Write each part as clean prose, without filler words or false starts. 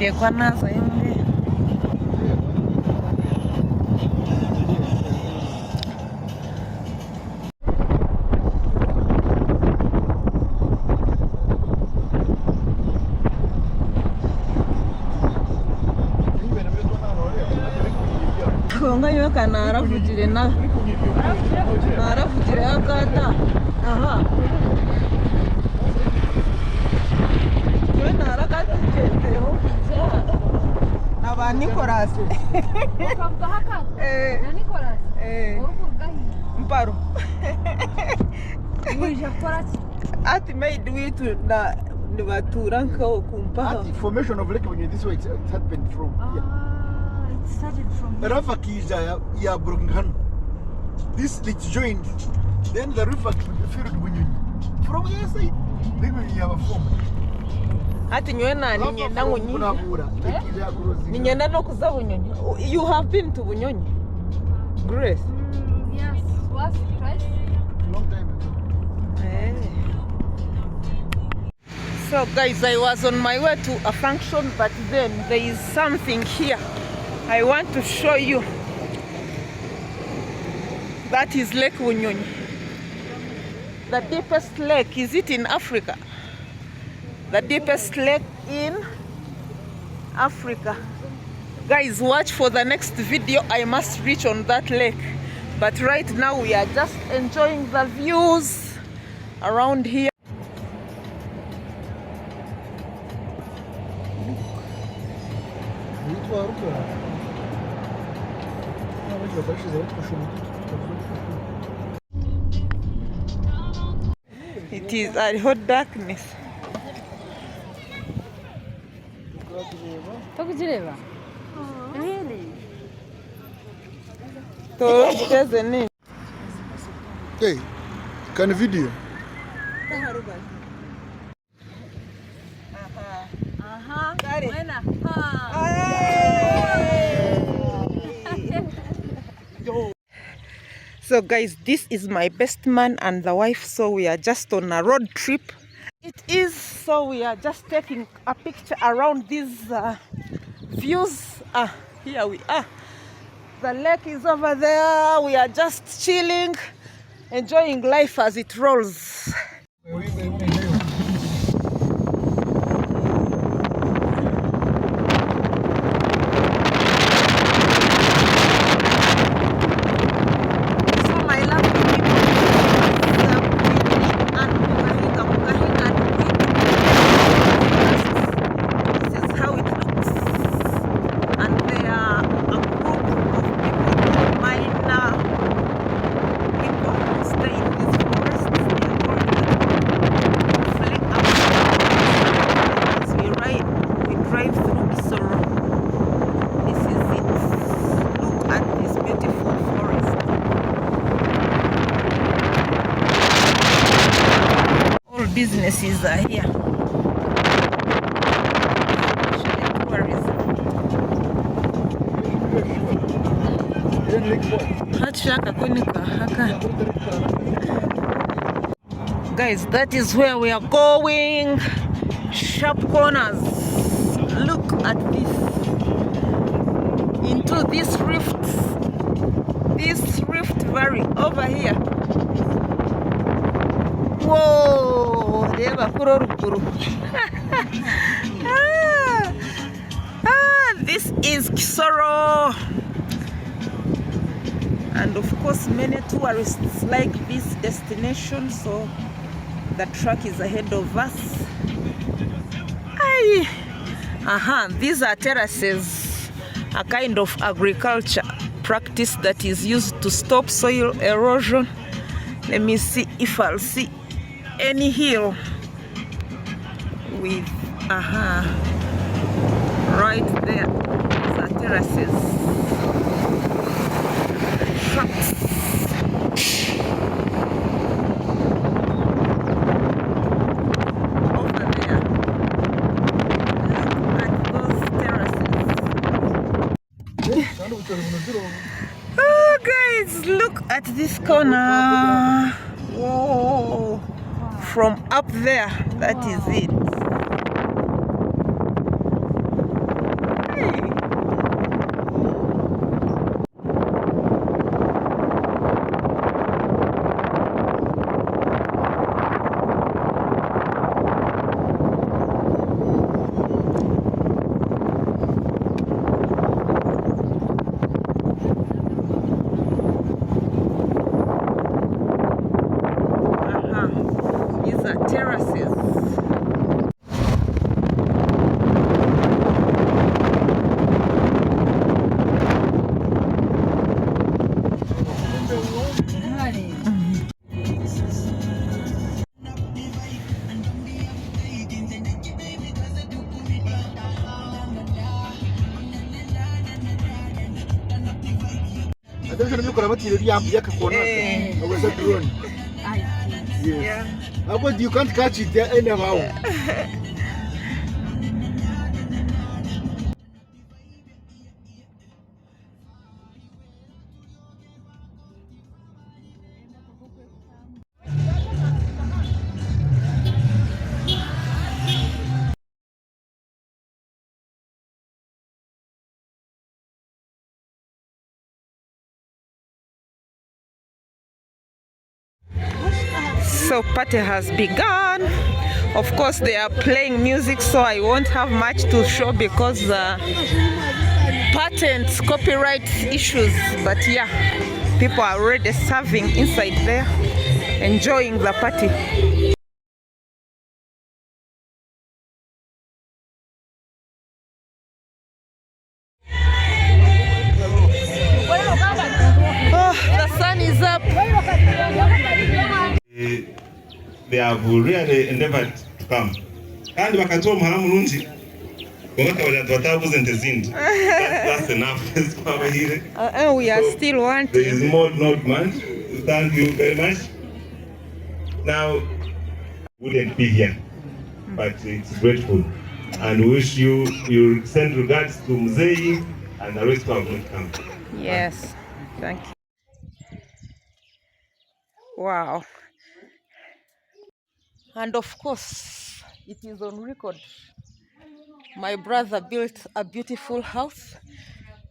zitekwa nazo imbere. Konga yoka naravugire akata. Aha. Yo narakatikezeho Nicolas. Nicolas. Mparo. Ati made we to the Baturanka Kumpa. The formation of Lake Bunyonyi, this way it happened from here. It started from here. Rafa Kija, ya Brungan. This it joined. Then the river filled Bunyonyi. From here side, then we have a form. Ati nyena ninyenda ngonyi. Ninyenda no kuza Bunyonyi. You have been to Bunyonyi? Grace? Yes, once, twice. Long time ago. So guys, I was on my way to a function, but then there is something here I want to show you. That is Lake Bunyonyi. The deepest lake, is it in Africa? The deepest lake in Africa. Guys, watch for the next video. I must reach on that lake. But right now we are just enjoying the views around here. It is a hot darkness. Really? So there's a name. Hey, can you video? So guys, this is my best man and the wife, so we are just on a road trip. It is, so we are just taking a picture around these views. Here we are. The lake is over there. We are just chilling, enjoying life as it rolls. Businesses are here. Guys, that is where we are going. Sharp corners. Look at this. Into this rift. This rift valley over here. Whoa! This is Kisoro, and of course many tourists like this destination, so the truck is ahead of us. These are terraces, a kind of agriculture practice that is used to stop soil erosion. Let me see if I'll see any hill with right there. These are terraces. Trucks. Over there. Look at those terraces. Oh guys, look at this corner. Whoa. From up there, that is it. attention you could have yakakona. I was a drone. Yes. Yeah. But you can't catch it there anyhow. So party has begun. Of course they are playing music, so I won't have much to show because patents, copyright issues. But yeah, people are already serving inside there, enjoying the party. Oh, the sun is up. They have really endeavored to come. And bakatoa muhamu nunzi. That's enough. We are still wanting. There is more, not much. Thank you very much. Now, wouldn't be here, but it's grateful. And wish you send regards to Mzei and the rest of them come. Yes, thank you. Wow. And of course, it is on record. My brother built a beautiful house.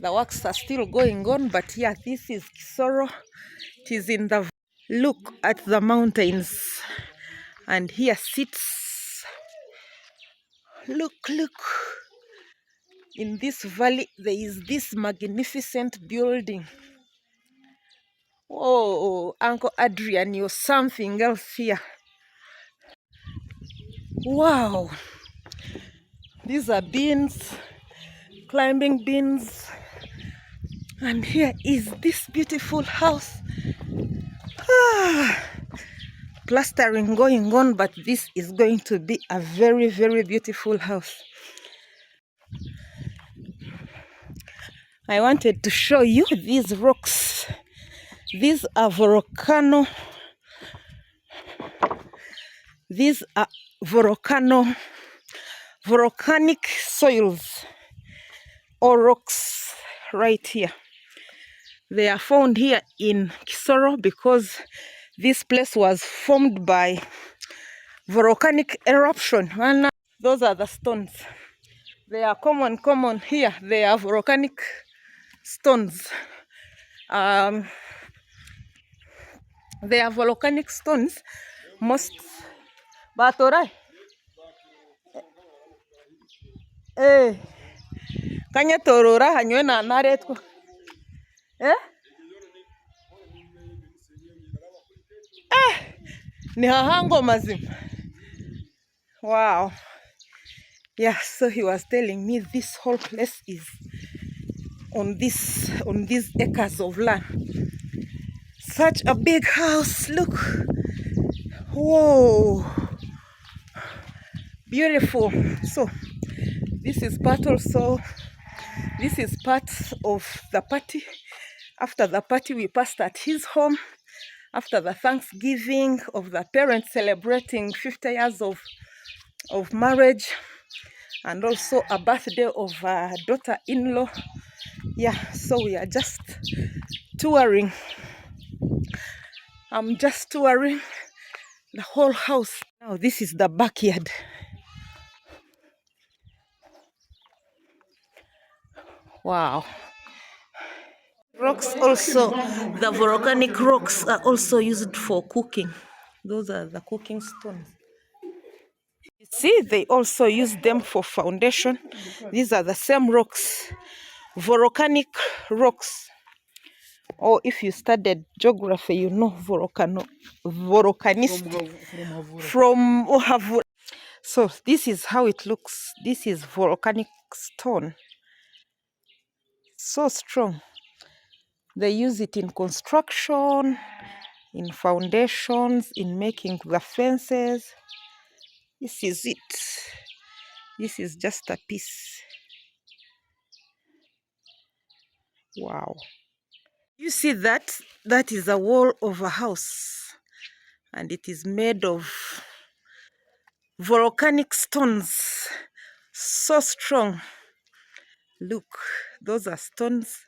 The works are still going on, but yeah, this is Kisoro. It is in the... Look at the mountains. And here sits... Look. In this valley, there is this magnificent building. Oh, Uncle Adrian, you're something else here. Wow. These are beans, climbing beans. And here is this beautiful house. Plastering going on, but this is going to be a very, very beautiful house. I wanted to show you these rocks. These are volcano. These are volcanic soils or rocks right here. They are found here in Kisoro because this place was formed by volcanic eruption. And those are the stones. They are common here. They are volcanic stones. They are volcanic stones. Most Batorai. Kanya torora hanywe na naretko. Ni hahango mazim. Wow. Yeah, so he was telling me this whole place is on these acres of land. Such a big house, look. Whoa. Beautiful. So this is part of the party. After the party, we passed at his home. After the Thanksgiving of the parents celebrating 50 years of marriage, and also a birthday of a daughter-in-law. Yeah, so we are just touring. I'm just touring the whole house. Now this is the backyard. Wow. Rocks also, the volcanic rocks are also used for cooking. Those are the cooking stones. You see, they also use them for foundation. These are the same rocks, volcanic rocks. Or if you studied geography, you know volcanist from Muhabuura. So this is how it looks. This is volcanic stone. So strong. They use it in construction, in foundations, in making the fences. This is it. This is just a piece. Wow. You see that? That is a wall of a house, and it is made of volcanic stones, so strong. Look, those are stones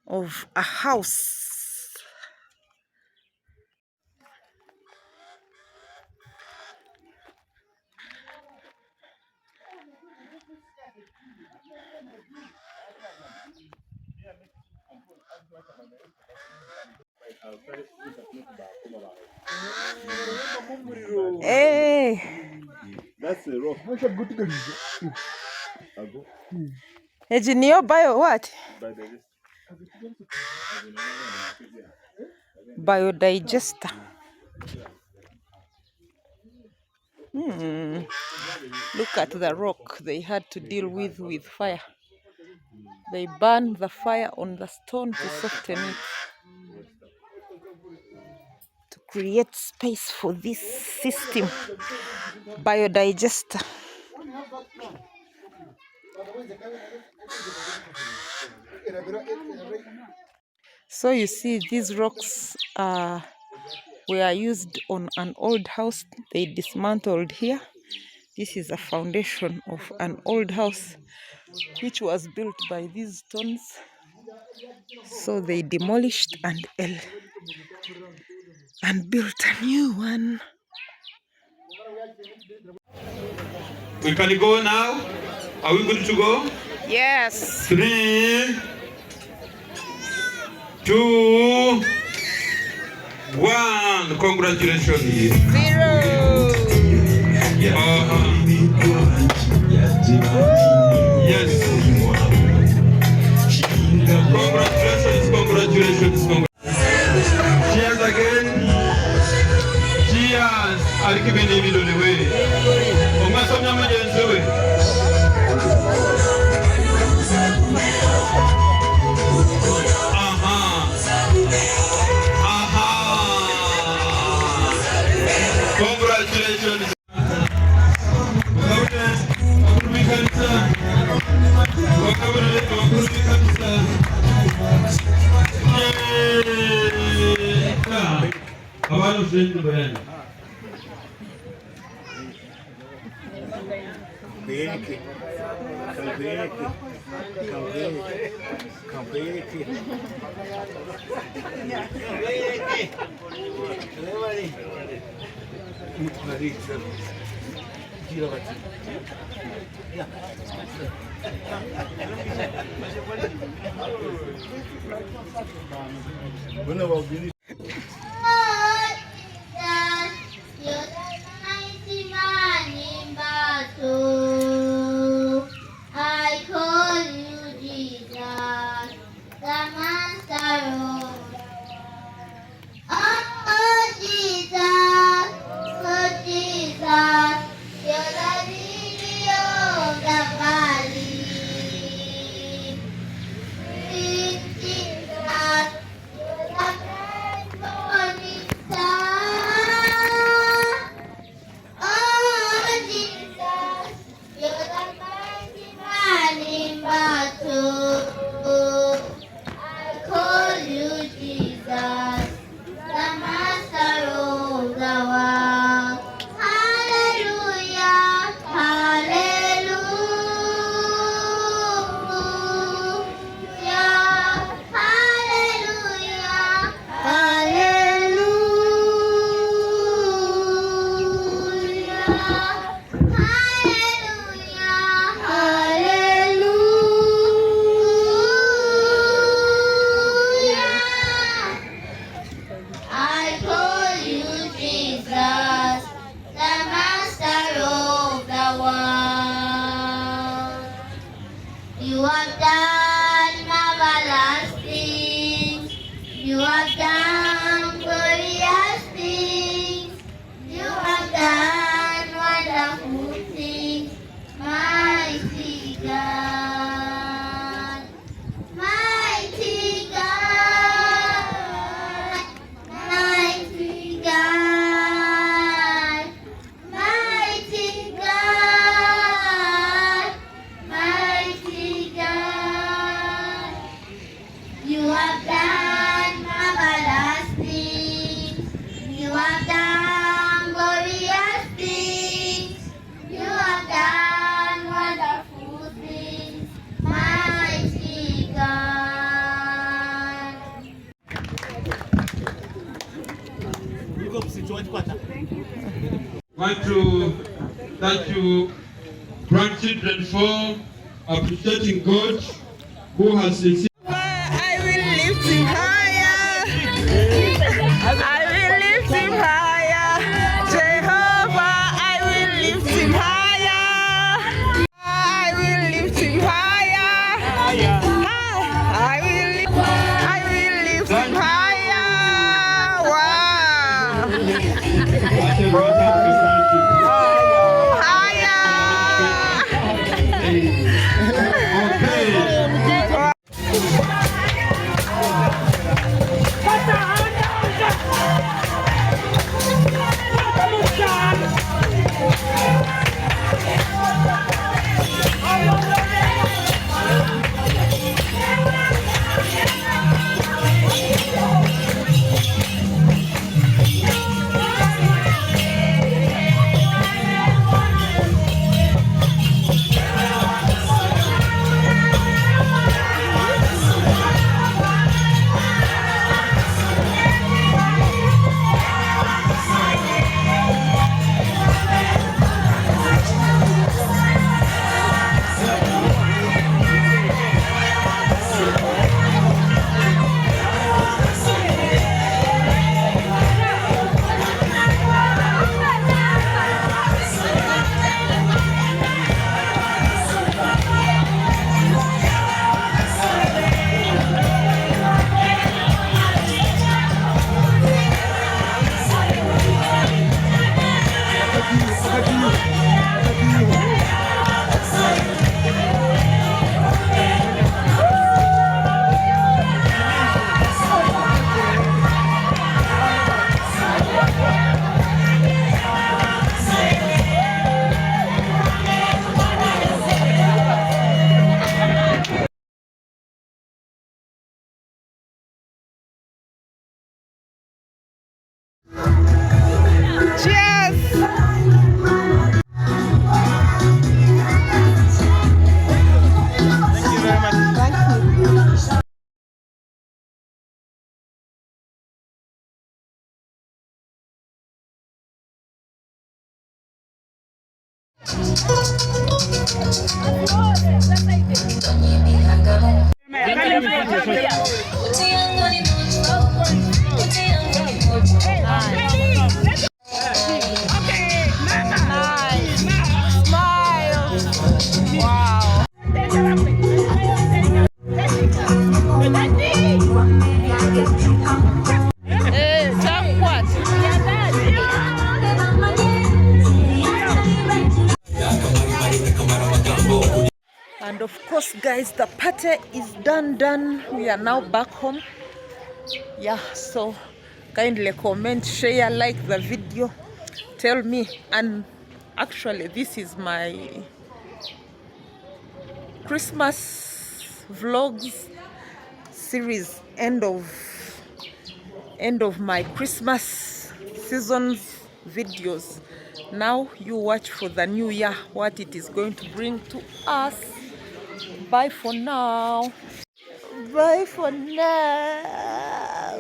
of a house. Hey, That's a rock. engineer bio what? Biodigester. Look at the rock they had to deal with fire. They burned the fire on the stone to soften it, to create space for this system, biodigester. So you see, these rocks were used on an old house. They dismantled here. This is a foundation of an old house which was built by these stones. So they demolished and built a new one. We can go now. Are we good to go? Yes. 3, 2, 1. Congratulations. 0. Yes. Congratulations. Cheers again. Cheers. I'll keep it in the way. Congratulations. I call you Jesus, the Master of oh Jesus, you're the lily of the valley. Sweet Jesus, you're the bright morning star. Oh Jesus, you're the mighty man in battle. I call you Jesus, the Master of the world. Hallelujah, hallelujah, hallelujah, hallelujah, hallelujah. want to thank you, grandchildren, for appreciating God who has received. I will lift him higher. I will lift him higher. Jehovah, I will lift him higher. I will lift him higher. I will lift him higher. Wow. And of course, guys, the party is done. We are now back home. Yeah, so kindly comment, share, like the video, tell me. And actually, this is my Christmas vlogs series, end of my Christmas season's videos. Now you watch for the new year, what it is going to bring to us. Bye for now. Bye for now.